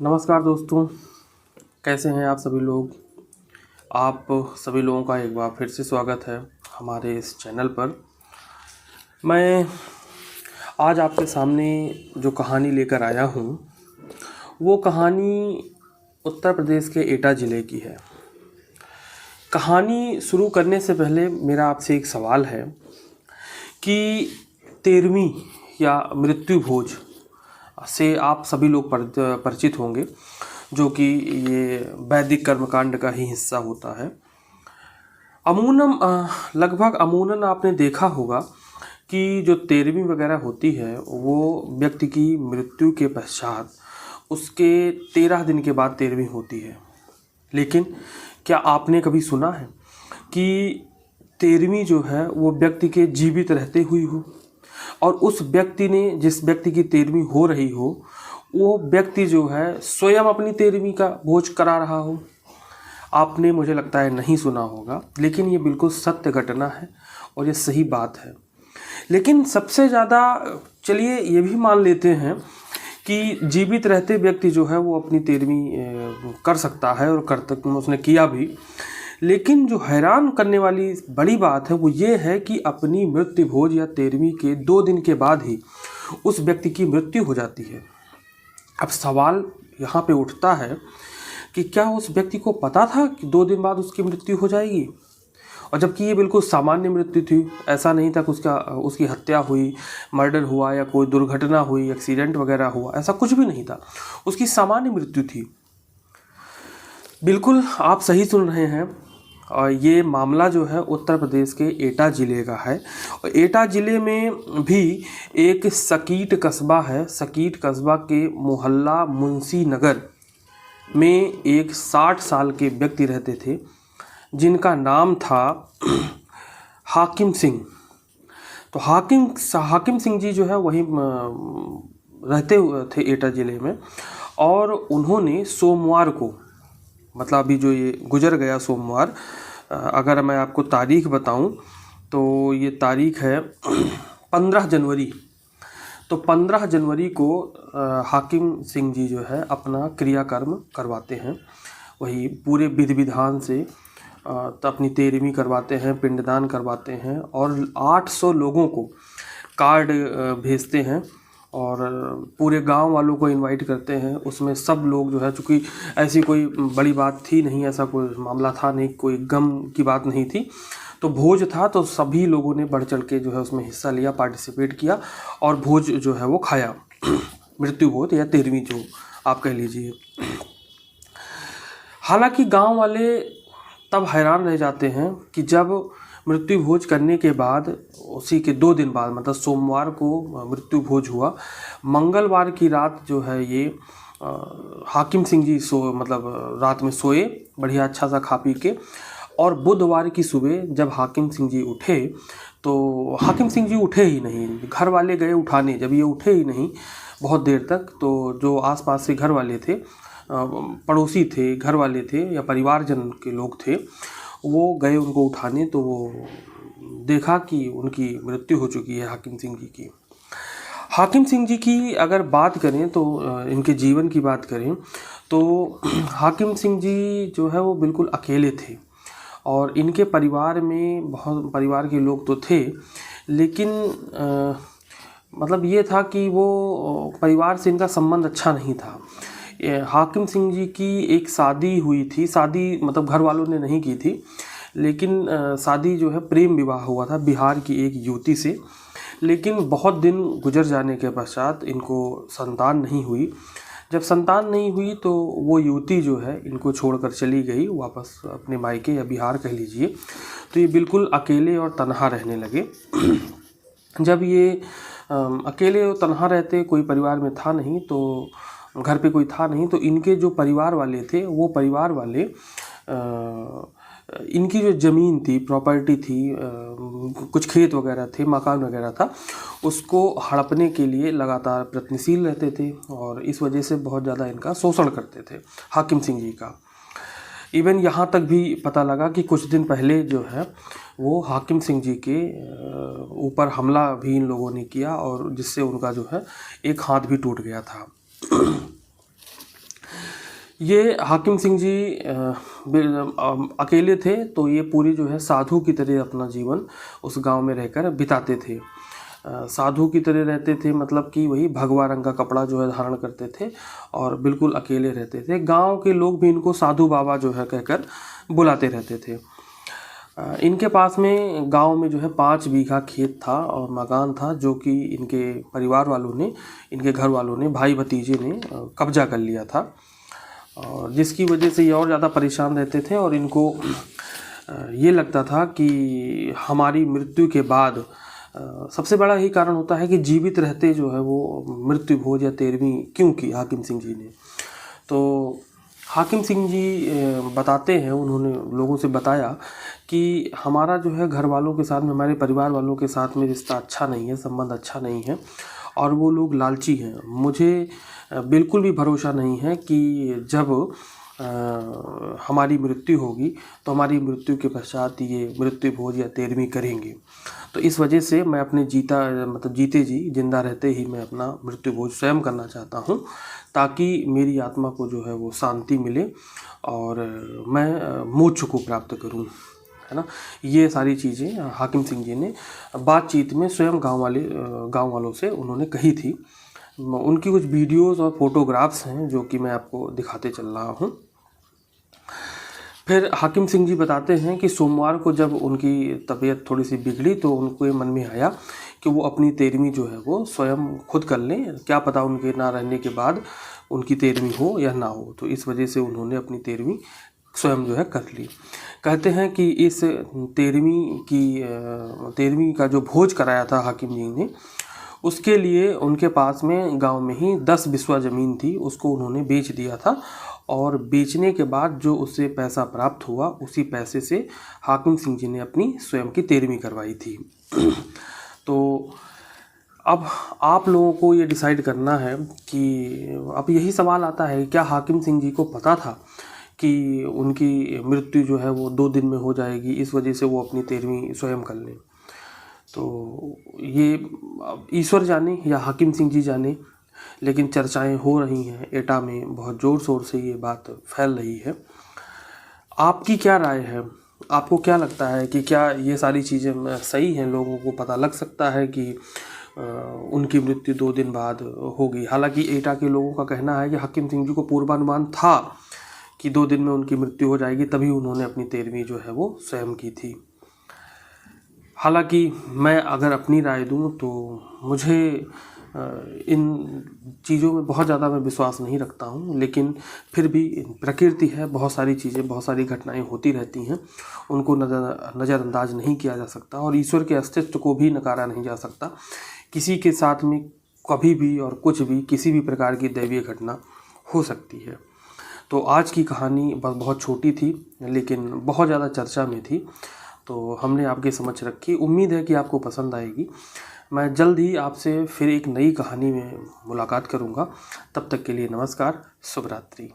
नमस्कार दोस्तों, कैसे हैं आप सभी लोग। आप सभी लोगों का एक बार फिर से स्वागत है हमारे इस चैनल पर। मैं आज आपके सामने जो कहानी लेकर आया हूँ वो कहानी उत्तर प्रदेश के एटा ज़िले की है। कहानी शुरू करने से पहले मेरा आपसे एक सवाल है कि 13वीं या मृत्यु भोज से आप सभी लोग परिचित होंगे, जो कि ये वैदिक कर्मकांड का ही हिस्सा होता है। लगभग आपने देखा होगा कि जो 13वीं वगैरह होती है वो व्यक्ति की मृत्यु के पश्चात उसके 13 दिन के बाद 13वीं होती है। लेकिन क्या आपने कभी सुना है कि 13वीं जो है वो व्यक्ति के जीवित रहते हुई हो और उस व्यक्ति ने, जिस व्यक्ति की 13वीं हो रही हो, वो व्यक्ति जो है स्वयं अपनी 13वीं का भोज करा रहा हो? आपने, मुझे लगता है, नहीं सुना होगा, लेकिन ये बिल्कुल सत्य घटना है और ये सही बात है। लेकिन सबसे ज़्यादा, चलिए ये भी मान लेते हैं कि जीवित रहते व्यक्ति जो है वो अपनी 13वीं कर सकता है और उसने किया भी। लेकिन जो हैरान करने वाली बड़ी बात है वो ये है कि अपनी मृत्यु भोज या 13वीं के 2 दिन के बाद ही उस व्यक्ति की मृत्यु हो जाती है। अब सवाल यहाँ पे उठता है कि क्या उस व्यक्ति को पता था कि 2 दिन बाद उसकी मृत्यु हो जाएगी? और जबकि ये बिल्कुल सामान्य मृत्यु थी, ऐसा नहीं था कि उसकी हत्या हुई, मर्डर हुआ या कोई दुर्घटना हुई, एक्सीडेंट वगैरह हुआ, ऐसा कुछ भी नहीं था। उसकी सामान्य मृत्यु थी। बिल्कुल आप सही सुन रहे हैं। और ये मामला जो है उत्तर प्रदेश के एटा ज़िले का है। और एटा ज़िले में भी एक सकीट कस्बा है। सकीट कस्बा के मोहल्ला मुंशी नगर में एक 60 साल के व्यक्ति रहते थे जिनका नाम था हाकिम सिंह। तो हाकिम सिंह जी जो है वहीं रहते हुए थे एटा ज़िले में। और उन्होंने सोमवार को, मतलब अभी जो ये गुजर गया सोमवार, अगर मैं आपको तारीख बताऊं तो ये तारीख है 15 जनवरी। तो 15 जनवरी को हाकिम सिंह जी जो है अपना क्रियाकर्म करवाते हैं, वही पूरे विधि विधान से तो अपनी 13वीं करवाते हैं, पिंडदान करवाते हैं और 800 लोगों को कार्ड भेजते हैं और पूरे गांव वालों को इनवाइट करते हैं। उसमें सब लोग जो है, चूँकि ऐसी कोई बड़ी बात थी नहीं, ऐसा कोई मामला था नहीं, कोई गम की बात नहीं थी, तो भोज था, तो सभी लोगों ने बढ़ चढ़ के जो है उसमें हिस्सा लिया, पार्टिसिपेट किया और भोज जो है वो खाया। मृत्यु भोज या 13वीं जो आप कह लीजिए। हालांकि गांव वाले तब हैरान रह जाते हैं कि जब मृत्यु भोज करने के बाद, उसी के 2 दिन बाद, मतलब सोमवार को मृत्यु भोज हुआ, मंगलवार की रात जो है ये हाकिम सिंह जी रात में सोए बढ़िया अच्छा सा खा पी के। और बुधवार की सुबह जब हाकिम सिंह जी उठे तो हाकिम सिंह जी उठे ही नहीं। घर वाले गए उठाने, जब ये उठे ही नहीं बहुत देर तक, तो जो आसपास के घर वाले थे, पड़ोसी थे, घर वाले थे या परिवारजन के लोग थे, वो गए उनको उठाने, तो वो देखा कि उनकी मृत्यु हो चुकी है हाकिम सिंह जी की। हाकिम सिंह जी की अगर बात करें तो इनके जीवन की बात करें तो हाकिम सिंह जी जो है वो बिल्कुल अकेले थे और इनके परिवार में बहुत परिवार के लोग तो थे, लेकिन मतलब ये था कि वो परिवार से इनका संबंध अच्छा नहीं था। हाकिम सिंह जी की एक शादी हुई थी, शादी मतलब घर वालों ने नहीं की थी, लेकिन शादी जो है प्रेम विवाह हुआ था बिहार की एक युवती से। लेकिन बहुत दिन गुजर जाने के पश्चात इनको संतान नहीं हुई। जब संतान नहीं हुई तो वो युवती जो है इनको छोड़कर चली गई वापस अपने मायके या बिहार कह लीजिए। तो ये बिल्कुल अकेले और तन्हा रहने लगे। जब ये अकेले और तन्हा रहते, कोई परिवार में था नहीं, तो घर पे कोई था नहीं, तो इनके जो परिवार वाले थे वो परिवार वाले इनकी जो ज़मीन थी, प्रॉपर्टी थी, कुछ खेत वगैरह थे, मकान वगैरह था, उसको हड़पने के लिए लगातार प्रयत्नशील रहते थे और इस वजह से बहुत ज़्यादा इनका शोषण करते थे हाकिम सिंह जी का। इवन यहाँ तक भी पता लगा कि कुछ दिन पहले जो है वो हाकिम सिंह जी के ऊपर हमला भी इन लोगों ने किया और जिससे उनका जो है एक हाथ भी टूट गया था। ये हाकिम सिंह जी अकेले थे, तो ये पूरी जो है साधु की तरह अपना जीवन उस गांव में रहकर बिताते थे। साधु की तरह रहते थे, मतलब कि वही भगवा रंग का कपड़ा जो है धारण करते थे और बिल्कुल अकेले रहते थे। गांव के लोग भी इनको साधु बाबा जो है कहकर बुलाते रहते थे। इनके पास में गांव में जो है 5 बीघा खेत था और मकान था, जो कि इनके परिवार वालों ने, इनके घर वालों ने, भाई भतीजे ने कब्जा कर लिया था, और जिसकी वजह से ये और ज़्यादा परेशान रहते थे। और इनको ये लगता था कि हमारी मृत्यु के बाद सबसे बड़ा यही कारण होता है कि जीवित रहते जो है वो मृत्यु भोज या 13वीं क्यों की हाकिम सिंह जी ने। तो हाकिम सिंह जी बताते हैं, उन्होंने लोगों से बताया कि हमारा जो है घर वालों के साथ में, हमारे परिवार वालों के साथ में रिश्ता अच्छा नहीं है, संबंध अच्छा नहीं है, और वो लोग लालची हैं। मुझे बिल्कुल भी भरोसा नहीं है कि जब हमारी मृत्यु होगी तो हमारी मृत्यु के पश्चात ये मृत्यु भोज या 13वीं करेंगे। तो इस वजह से मैं अपने जीते जी, जिंदा रहते ही मैं अपना मृत्यु भोज स्वयं करना चाहता हूँ, ताकि मेरी आत्मा को जो है वो शांति मिले और मैं मोक्ष को प्राप्त करूँ, है ना। ये सारी चीज़ें हाकिम सिंह जी ने बातचीत में स्वयं गांव वालों से उन्होंने कही थी। उनकी कुछ वीडियोस और फोटोग्राफ्स हैं जो कि मैं आपको दिखाते चल रहा हूँ। फिर हाकिम सिंह जी बताते हैं कि सोमवार को जब उनकी तबीयत थोड़ी सी बिगड़ी तो उनको ये मन में आया कि वो अपनी 13वीं जो है वो स्वयं खुद कर लें, क्या पता उनके ना रहने के बाद उनकी 13वीं हो या ना हो। तो इस वजह से उन्होंने अपनी 13वीं स्वयं जो है कर ली। कहते हैं कि इस 13वीं का जो भोज कराया था हाकिम जी ने, उसके लिए उनके पास में गांव में ही 10 बिस्वा ज़मीन थी, उसको उन्होंने बेच दिया था, और बेचने के बाद जो उससे पैसा प्राप्त हुआ उसी पैसे से हाकिम सिंह जी ने अपनी स्वयं की 13वीं करवाई थी। तो अब आप लोगों को ये डिसाइड करना है कि अब यही सवाल आता है, क्या हाकिम सिंह जी को पता था कि उनकी मृत्यु जो है वो 2 दिन में हो जाएगी, इस वजह से वो अपनी 13वीं स्वयं कर लें? तो ये ईश्वर जाने या हाकिम सिंह जी जाने, लेकिन चर्चाएं हो रही हैं, एटा में बहुत ज़ोर शोर से ये बात फैल रही है। आपकी क्या राय है? आपको क्या लगता है कि क्या ये सारी चीज़ें सही हैं? लोगों को पता लग सकता है कि उनकी मृत्यु 2 दिन बाद होगी। हालांकि एटा के लोगों का कहना है कि हाकिम सिंह जी को पूर्वानुमान था कि 2 दिन में उनकी मृत्यु हो जाएगी, तभी उन्होंने अपनी 13वीं जो है वो स्वयं की थी। हालांकि मैं अगर अपनी राय दूं तो मुझे इन चीज़ों में बहुत ज़्यादा मैं विश्वास नहीं रखता हूं, लेकिन फिर भी प्रकृति है, बहुत सारी चीज़ें, बहुत सारी घटनाएं होती रहती हैं, उनको नज़रअंदाज नहीं किया जा सकता, और ईश्वर के अस्तित्व को भी नकारा नहीं जा सकता। किसी के साथ में कभी भी और कुछ भी, किसी भी प्रकार की दैवीय घटना हो सकती है। तो आज की कहानी बस बहुत छोटी थी, लेकिन बहुत ज़्यादा चर्चा में थी, तो हमने आपके समक्ष रखी। उम्मीद है कि आपको पसंद आएगी। मैं जल्द ही आपसे फिर एक नई कहानी में मुलाकात करूंगा। तब तक के लिए नमस्कार, शुभ रात्रि।